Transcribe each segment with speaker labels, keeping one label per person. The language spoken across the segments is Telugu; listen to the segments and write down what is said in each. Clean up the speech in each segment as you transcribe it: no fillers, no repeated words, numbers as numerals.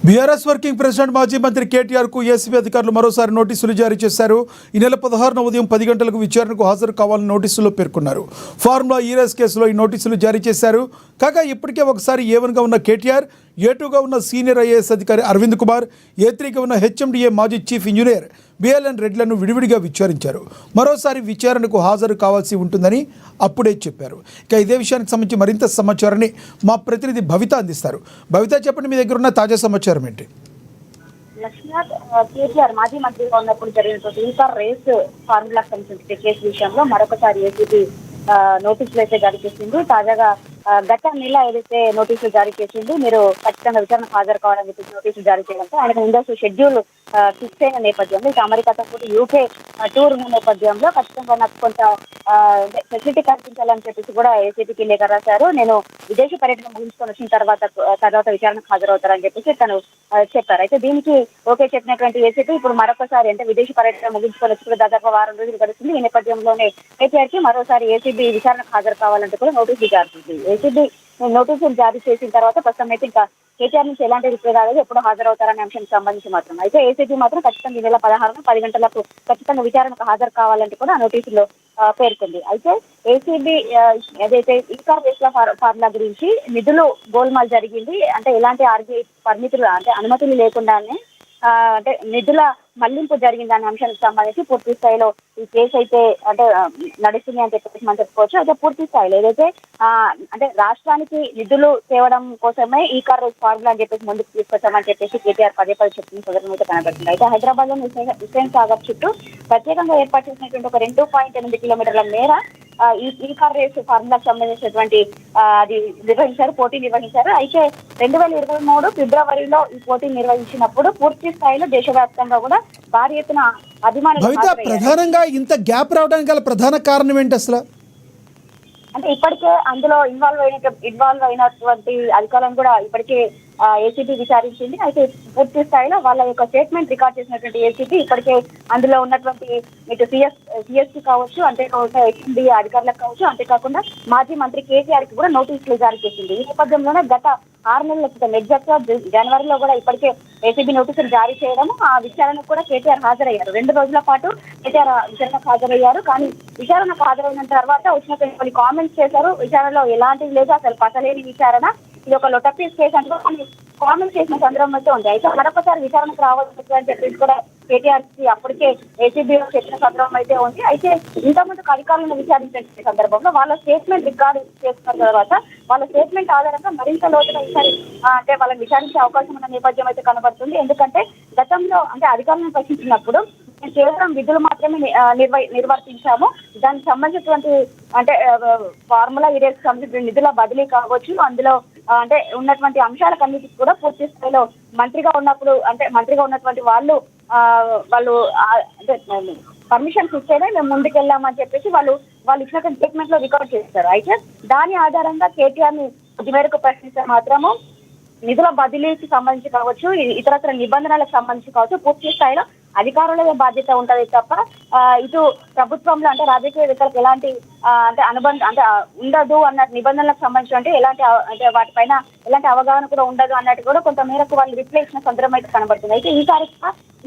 Speaker 1: బీఆర్ఎస్ వర్కింగ్ ప్రెసిడెంట్ మాజీ మంత్రి కేటీఆర్కు ఏసీబీ అధికారులు మరోసారి నోటీసులు జారీ చేశారు. ఈ నెల 16న ఉదయం 10 గంటలకు విచారణకు హాజరు కావాలని నోటీసుల్లో పేర్కొన్నారు. ఫార్ములా ఈరేస్ కేసులో ఈ నోటీసులు జారీ చేశారు. కాగా ఇప్పటికే ఒకసారి A1గా ఉన్న కేటీఆర్, A2గా ఉన్న సీనియర్ ఐఏఎస్ అధికారి అరవింద్ కుమార్, A3గా ఉన్న HMDA మాజీ చీఫ్ ఇంజనీర్ BLN రెడ్లను విడివిడిగా విచారించారు. మరోసారి విచారణకు హాజరు కావాల్సి ఉంటుందని అప్పుడే చెప్పారు. ఇక ఇదే విషయానికి సంబంధించి మరింత సమాచారాన్ని మా ప్రతినిధి భవిత అందిస్తారు. భవిత, చెప్పండి, మీ దగ్గర ఉన్న తాజా సమాచారం ఏంటి?
Speaker 2: లక్ష్మీనాథ్ కేటీఆర్ మాజీ మంత్రిగా ఉన్నప్పుడు జరిగినటువంటి ఈసార్ రేస్ ఫార్ములా సంబంధించిన కేసు విషయంలో మరొకసారి ఏసీబీ నోటీసులు అయితే జారీ చేసింది. తాజాగా గత నెల ఏదైతే నోటీసులు జారీ చేసింది, మీరు ఖచ్చితంగా విచారణకు హాజరు కావాలని చెప్పి నోటీసులు జారీ చేయడంతో ఆయనకు ముందస్తు షెడ్యూల్ ఫిక్స్ అయిన నేపథ్యంలో, ఇక అమెరికాతో పాటు UK టూర్ ఉన్న నేపథ్యంలో ఖచ్చితంగా నాకు కొంత ఫెసిలిటీ కల్పించాలని చెప్పేసి కూడా ఏసీబీకి లేఖ రాశారు. నేను విదేశీ పర్యటన ముగించుకొని వచ్చిన తర్వాత విచారణకు హాజరవుతారని చెప్పేసి తను చెప్పారు. అయితే దీనికి ఓకే చెప్పినటువంటి ఏసీబీ ఇప్పుడు మరొకసారి అంటే విదేశీ పర్యటన ముగించుకొని వచ్చి దాదాపు వారం రోజులు గడుస్తుంది. ఈ నేపథ్యంలోనే కేటీఆర్ కి మరోసారి ఏసీబీ విచారణకు హాజరు కావాలంటే కూడా నోటీసులు జారీ చేసింది. ఏసీబీ నోటీసులు జారీ చేసిన తర్వాత ప్రస్తుతం అయితే ఇంకా కేటీఆర్ నుంచి ఎలాంటి రిప్లై రాలేదు, ఎప్పుడు హాజరవుతారనే అంశానికి సంబంధించి మాత్రం అయితే ఏసీబీ మాత్రం ఖచ్చితంగా ఈ నెల 16న 10 గంటలకు ఖచ్చితంగా విచారణకు హాజరు కావాలంటే కూడా నోటీసులో పేర్కొంది. అయితే ఏసీబీ ఏదైతే ఈసార్ రేస్ల ఫార్ములా గురించి నిధులు గోల్మాల్ జరిగింది, అంటే ఎలాంటి ఆర్బీఐ పరిమితులు అంటే అనుమతులు లేకుండానే అంటే నిధుల మళ్లింపు జరిగింది అనే అంశానికి సంబంధించి పూర్తి స్థాయిలో ఈ కేసు అయితే అంటే నడుస్తుంది అని చెప్పేసి మనం చెప్పుకోవచ్చు. అయితే పూర్తి స్థాయిలో ఏదైతే అంటే రాష్ట్రానికి నిధులు తేవడం కోసమే ఈ కార్ రేస్ ఫార్ములా అని చెప్పేసి ముందుకు తీసుకొచ్చామని చెప్పేసి కేటీఆర్ పదే చెప్తున్న సందర్భం అయితే కనబడుతుంది. అయితే హైదరాబాద్ లో హుస్సేన్ సాగర్ చుట్టూ ప్రత్యేకంగా ఏర్పాటు చేసినటువంటి ఒక 2.8 కిలోమీటర్ల మేర ఈ కార్ రేస్ ఫార్ములాకు సంబంధించినటువంటి అది పోటీ నిర్వహించారు. అయితే 2023 ఫిబ్రవరిలో ఈ పోటీ నిర్వహించినప్పుడు పూర్తి స్థాయిలో దేశవ్యాప్తంగా కూడా భారీ ఎత్తున అభిమానులు.
Speaker 1: ప్రధానంగా ఇంత గ్యాప్ రావడానికి గల ప్రధాన కారణం ఏంటి అసలు?
Speaker 2: అంటే ఇప్పటికే అందులో ఇన్వాల్వ్ అయినటువంటి అధికారులను కూడా ఇప్పటికే ఏసీబీ విచారించింది. అయితే పూర్తి స్థాయిలో వాళ్ళ యొక్క స్టేట్మెంట్ రికార్డ్ చేసినటువంటి ఏసీబీ ఇప్పటికే అందులో ఉన్నటువంటి ఇటు సిఎస్టీ కావచ్చు, అంతేకాకుండా HMDA అధికారులకు కావచ్చు, అంతేకాకుండా మాజీ మంత్రి కేటీఆర్ కి కూడా నోటీసులు జారీ చేసింది. ఈ నేపథ్యంలోనే గత 6 నెలల క్రితం ఎగ్జాక్ట్గా జనవరిలో కూడా ఇప్పటికే ఏసీబీ నోటీసులు జారీ చేయడం, ఆ విచారణకు కూడా కేటీఆర్ హాజరయ్యారు. 2 రోజుల పాటు కేటీఆర్ విచారణకు హాజరయ్యారు. కానీ విచారణకు హాజరైన తర్వాత వచ్చినటువంటి కొన్ని కామెంట్స్ చేశారు. విచారణలో ఎలాంటివి లేదు, అసలు పసలేని విచారణ, ఇది ఒక లొటపీస్ కేసు అంటే కొన్ని కామెంట్స్ చేసిన సందర్భం అయితే ఉంది. అయితే మరొకసారి విచారణకు రావాల్సి అని చెప్పేసి కూడా కేటీఆర్ కి అప్పటికే ఏసీబీలో చెప్పిన సందర్భం అయితే ఉంది. అయితే ఇంతకుముందు అధికారులను విచారించిన సందర్భంలో వాళ్ళ స్టేట్మెంట్ రికార్డు చేసుకున్న తర్వాత వాళ్ళ స్టేట్మెంట్ ఆధారంగా మరింత లోతుగా అంటే వాళ్ళని విచారించే అవకాశం ఉన్న నేపథ్యం అయితే కనబడుతుంది. ఎందుకంటే గతంలో అంటే అధికారులను ప్రశ్నించినప్పుడు కేవలం విధులు మాత్రమే నిర్వర్తించాము, దానికి సంబంధించినటువంటి అంటే ఫార్ములా ఈరేస్ సంబంధించిన నిధుల బదిలీ కావచ్చు, అందులో అంటే ఉన్నటువంటి అంశాలకన్నిటికీ కూడా పూర్తి స్థాయిలో మంత్రిగా ఉన్నటువంటి వాళ్ళు అంటే పర్మిషన్స్ ఇస్తేనే మేము ముందుకెళ్ళామని చెప్పేసి వాళ్ళు ఇచ్చినటువంటి స్టేట్మెంట్ లో రికార్డ్ చేస్తారు. అయితే దాని ఆధారంగా కేటీఆర్ ని కొద్ది మేరకు ప్రశ్నిస్తే మాత్రము నిధుల బదిలీకి సంబంధించి కావచ్చు, ఇతరత్ర నిబంధనలకు సంబంధించి కావచ్చు, పూర్తి స్థాయిలో అధికారులే బాధ్యత ఉంటది తప్ప ఇటు ప్రభుత్వంలో అంటే రాజకీయవేత్తలకు ఎలాంటి అంటే అనుబంధం అంటే ఉండదు అన్న నిబంధనలకు సంబంధించి అంటే ఎలాంటి అంటే వాటిపైన ఎలాంటి అవగాహన కూడా ఉండదు అన్నట్టు కూడా కొంత మేరకు వాళ్ళు రిప్లై ఇచ్చిన సందర్భం అయితే కనబడుతుంది. అయితే ఈసారి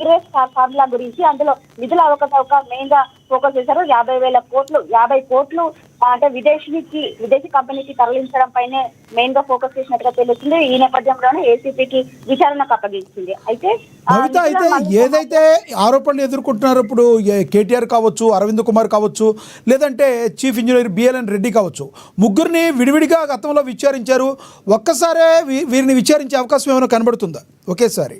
Speaker 2: ఈరేస్ ఫార్ములా గురించి అందులో నిధుల అవకతవక మెయిన్ గా ఫోకస్ చేశారు. 50 కోట్లు అంటే విదేశీ కంపెనీకి తరలించడం పైనే మెయిన్ గా ఫోకస్ చేసినట్టుగా తెలుస్తుంది. ఈ నేపథ్యంలోనే ఏసీపీకి విచారణకు అప్పగించింది. అయితే
Speaker 1: ఏదైతే ఆరోపణలు ఎదుర్కొంటున్నారు ఇప్పుడు కేటీఆర్ కావచ్చు, అరవింద్ కుమార్ కావచ్చు, లేదంటే చీఫ్ ఇంజనీర్ BLN రెడ్డి కావచ్చు, ముగ్గురిని విడివిడిగా గతంలో విచారించారు. ఒక్కసారే వీరిని విచారించే అవకాశం ఏమైనా కనబడుతుందా ఒకేసారి?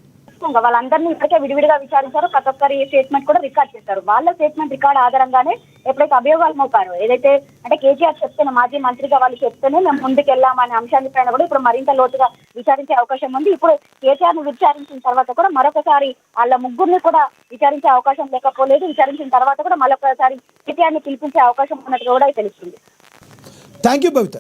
Speaker 2: వాళ్ళందరినీ ఇప్పటికే విడివిడిగా విచారించారు. ప్రతి ఒక్కరి స్టేట్మెంట్ కూడా రికార్డ్ చేశారు. వాళ్ళ స్టేట్మెంట్ రికార్డ్ ఆధారంగానే ఎప్పుడైతే అభియోగాలు మోపారు, ఏదైతే అంటే కేటీఆర్ చెప్తేనే మాజీ మంత్రిగా వాళ్ళు చెప్తేనే మేము ముందుకెళ్లామనే అంశాన్ని పైన కూడా ఇప్పుడు మరింత లోతుగా విచారించే అవకాశం ఉంది. ఇప్పుడు కేటీఆర్ ను విచారించిన తర్వాత కూడా మరొకసారి వాళ్ళ ముగ్గురిని కూడా విచారించే అవకాశం లేకపోలేదు. విచారించిన తర్వాత కూడా మరొకసారి కేటీఆర్ ని పిలిపించే అవకాశం ఉన్నట్టు కూడా తెలుస్తుంది.
Speaker 1: Thank you Bhavitha.